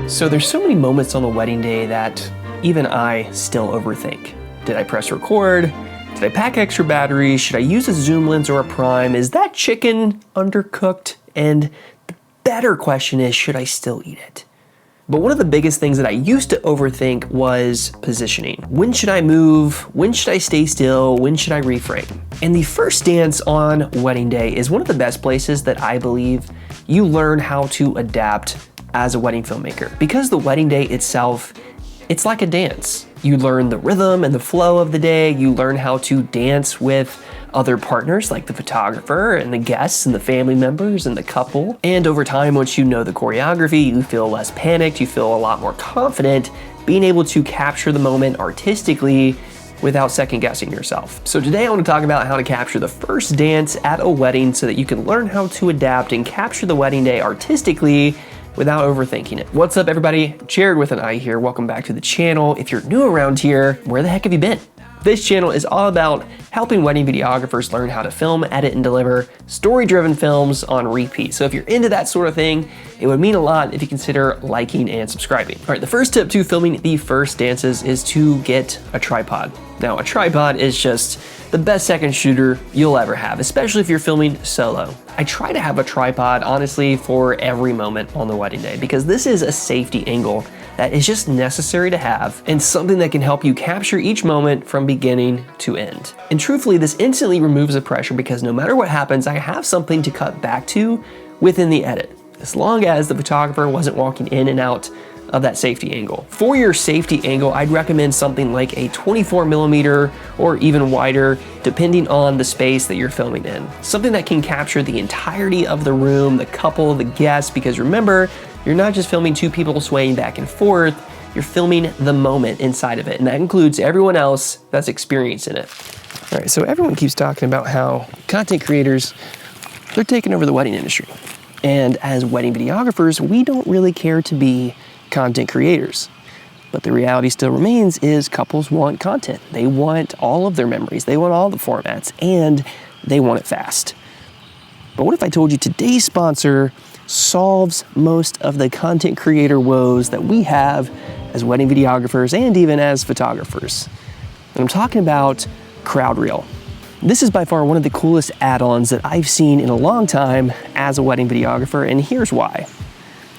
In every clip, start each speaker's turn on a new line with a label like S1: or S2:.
S1: So there's so many moments on the wedding day that even I still overthink. Did I press record? Did I pack extra batteries? Should I use a zoom lens or a prime? Is that chicken undercooked? And the better question is, should I still eat it? But one of the biggest things that I used to overthink was positioning. When should I move? When should I stay still? When should I reframe? And the first dance on wedding day is one of the best places that I believe you learn how to adapt as a wedding filmmaker. Because the wedding day itself, it's like a dance. You learn the rhythm and the flow of the day. You learn how to dance with other partners like the photographer and the guests and the family members and the couple. And over time, once you know the choreography, you feel less panicked, you feel a lot more confident being able to capture the moment artistically without second guessing yourself. So today I want to talk about how to capture the first dance at a wedding so that you can learn how to adapt and capture the wedding day artistically without overthinking it. What's up everybody? Jared with an I here. Welcome back to the channel. If you're new around here, where the heck have you been? This channel is all about helping wedding videographers learn how to film, edit, and deliver story-driven films on repeat. So if you're into that sort of thing, it would mean a lot if you consider liking and subscribing. All right, the first tip to filming the first dances is to get a tripod. Now, a tripod is just the best second shooter you'll ever have, especially if you're filming solo. I try to have a tripod, honestly, for every moment on the wedding day because this is a safety angle that is just necessary to have and something that can help you capture each moment from beginning to end. And truthfully, this instantly removes the pressure because no matter what happens, I have something to cut back to within the edit, as long as the photographer wasn't walking in and out of that safety angle. For your safety angle, I'd recommend something like a 24mm or even wider, depending on the space that you're filming in. Something that can capture the entirety of the room, the couple, the guests, because remember, you're not just filming two people swaying back and forth, you're filming the moment inside of it, and that includes everyone else that's experiencing it. All right, so everyone keeps talking about how content creators, they're taking over the wedding industry. And as wedding videographers, we don't really care to be content creators. But the reality still remains is couples want content. They want all of their memories. They want all the formats and they want it fast. But what if I told you today's sponsor solves most of the content creator woes that we have as wedding videographers and even as photographers? And I'm talking about CrowdReel. This is by far one of the coolest add-ons that I've seen in a long time as a wedding videographer, and here's why.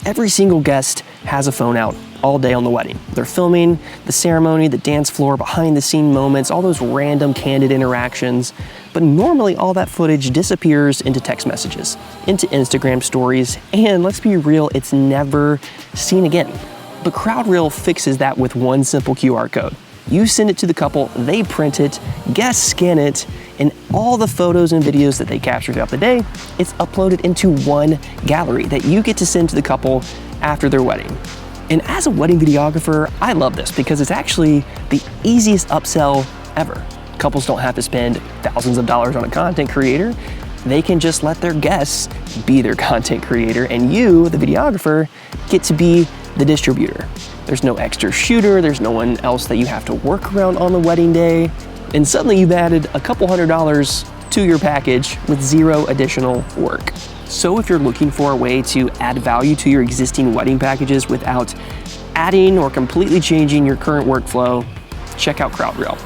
S1: Every single guest has a phone out all day on the wedding. They're filming the ceremony, the dance floor, behind the scene moments, all those random candid interactions. But normally all that footage disappears into text messages, into Instagram stories, and let's be real, it's never seen again. But CrowdReel fixes that with one simple QR code. You send it to the couple, they print it, guests scan it, and all the photos and videos that they capture throughout the day, it's uploaded into one gallery that you get to send to the couple after their wedding. And as a wedding videographer, I love this because it's actually the easiest upsell ever. Couples don't have to spend thousands of dollars on a content creator. They can just let their guests be their content creator, and you, the videographer, get to be the distributor. There's no extra shooter, there's no one else that you have to work around on the wedding day, and suddenly you've added a couple $100s to your package with zero additional work. So if you're looking for a way to add value to your existing wedding packages without adding or completely changing your current workflow, check out CrowdReel.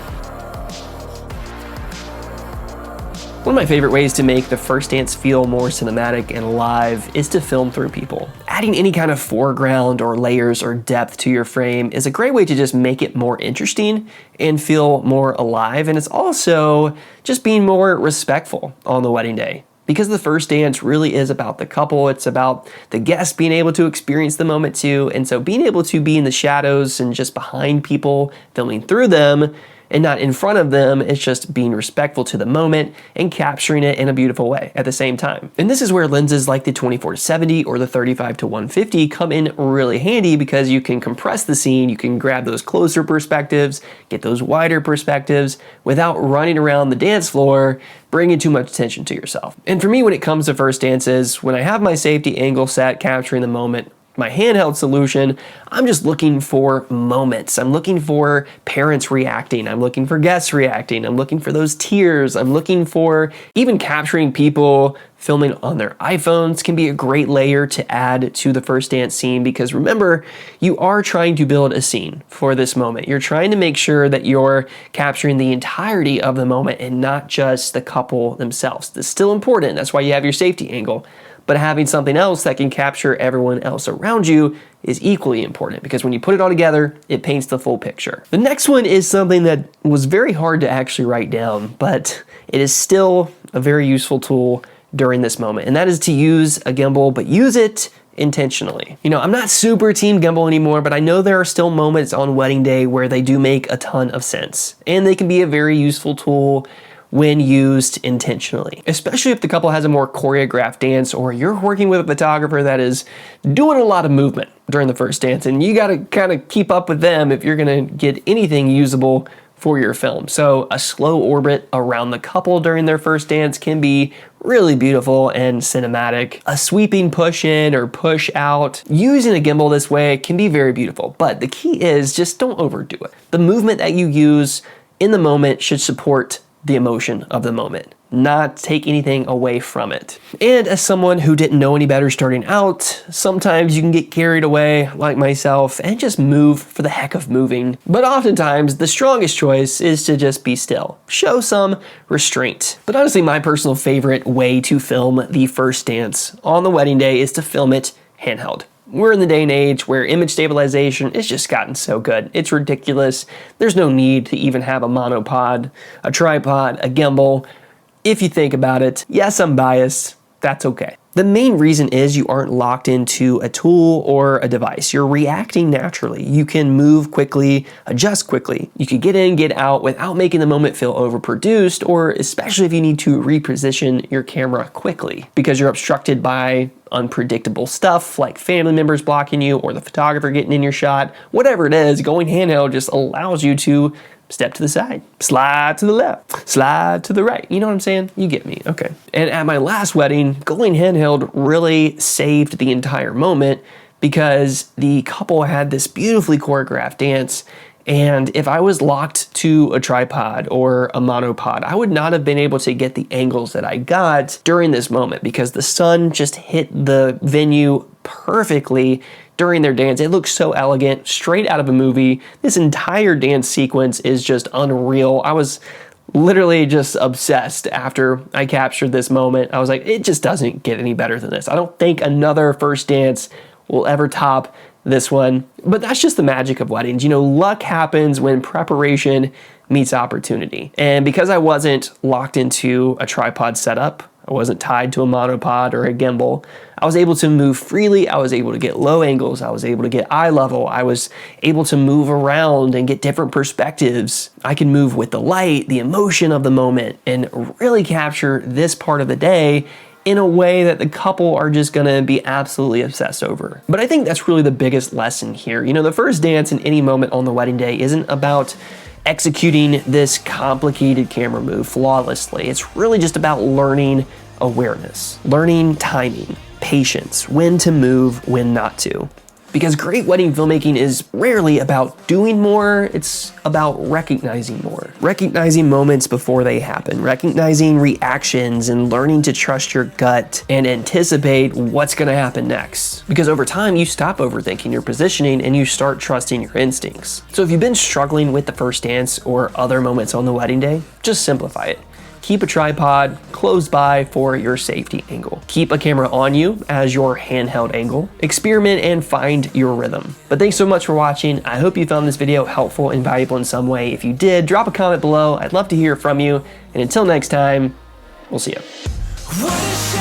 S1: One of my favorite ways to make the first dance feel more cinematic and alive is to film through people. Adding any kind of foreground or layers or depth to your frame is a great way to just make it more interesting and feel more alive, and it's also just being more respectful on the wedding day. Because the first dance really is about the couple, it's about the guests being able to experience the moment too, and so being able to be in the shadows and just behind people, filming through them, and not in front of them, it's just being respectful to the moment and capturing it in a beautiful way at the same time. And this is where lenses like the 24-70 or the 35-150 come in really handy because you can compress the scene, you can grab those closer perspectives, get those wider perspectives without running around the dance floor, bringing too much attention to yourself. And for me, when it comes to first dances, when I have my safety angle set, capturing the moment, my handheld solution, I'm just looking for moments. I'm looking for parents reacting. I'm looking for guests reacting. I'm looking for those tears. I'm looking for even capturing people filming on their iPhones can be a great layer to add to the first dance scene, because remember, you are trying to build a scene for this moment. You're trying to make sure that you're capturing the entirety of the moment and not just the couple themselves. That's still important. That's why you have your safety angle. But having something else that can capture everyone else around you is equally important, because when you put it all together, it paints the full picture. The next one is something that was very hard to actually write down, but it is still a very useful tool during this moment, and that is to use a gimbal, but use it intentionally. You know, I'm not super team gimbal anymore, but I know there are still moments on wedding day where they do make a ton of sense, and they can be a very useful tool when used intentionally, especially if the couple has a more choreographed dance, or you're working with a photographer that is doing a lot of movement during the first dance, and you gotta kind of keep up with them if you're gonna get anything usable for your film. So a slow orbit around the couple during their first dance can be really beautiful and cinematic. A sweeping push in or push out using a gimbal this way can be very beautiful, but the key is just don't overdo it. The movement that you use in the moment should support the emotion of the moment, not take anything away from it. And as someone who didn't know any better starting out, sometimes you can get carried away, like myself, and just move for the heck of moving. But oftentimes, the strongest choice is to just be still. Show some restraint. But honestly, my personal favorite way to film the first dance on the wedding day is to film it handheld. We're in the day and age where image stabilization has just gotten so good. It's ridiculous. There's no need to even have a monopod, a tripod, a gimbal. If you think about it, yes, I'm biased. That's okay. The main reason is you aren't locked into a tool or a device. You're reacting naturally. You can move quickly, adjust quickly. You can get in, get out without making the moment feel overproduced, or especially if you need to reposition your camera quickly because you're obstructed by unpredictable stuff like family members blocking you or the photographer getting in your shot. Whatever it is, going handheld just allows you to step to the side, slide to the left, slide to the right. You know what I'm saying? You get me, okay. And at my last wedding, going handheld really saved the entire moment because the couple had this beautifully choreographed dance, and if I was locked to a tripod or a monopod, I would not have been able to get the angles that I got during this moment because the sun just hit the venue perfectly during their dance. It looks so elegant, straight out of a movie. This entire dance sequence is just unreal. I was literally just obsessed after I captured this moment. I was like, it just doesn't get any better than this. I don't think another first dance will ever top this one. But that's just the magic of weddings. You know, luck happens when preparation meets opportunity. And because I wasn't locked into a tripod setup, I wasn't tied to a monopod or a gimbal, I was able to move freely. I was able to get low angles. I was able to get eye level. I was able to move around and get different perspectives. I can move with the light, the emotion of the moment, and really capture this part of the day in a way that the couple are just gonna be absolutely obsessed over. But I think that's really the biggest lesson here. You know, the first dance in any moment on the wedding day isn't about executing this complicated camera move flawlessly. It's really just about learning awareness, learning timing, patience, when to move, when not to. Because great wedding filmmaking is rarely about doing more, it's about recognizing more. Recognizing moments before they happen, recognizing reactions and learning to trust your gut and anticipate what's gonna happen next. Because over time, you stop overthinking your positioning and you start trusting your instincts. So if you've been struggling with the first dance or other moments on the wedding day, just simplify it. Keep a tripod close by for your safety angle. Keep a camera on you as your handheld angle. Experiment and find your rhythm. But thanks so much for watching. I hope you found this video helpful and valuable in some way. If you did, drop a comment below. I'd love to hear from you. And until next time, we'll see you.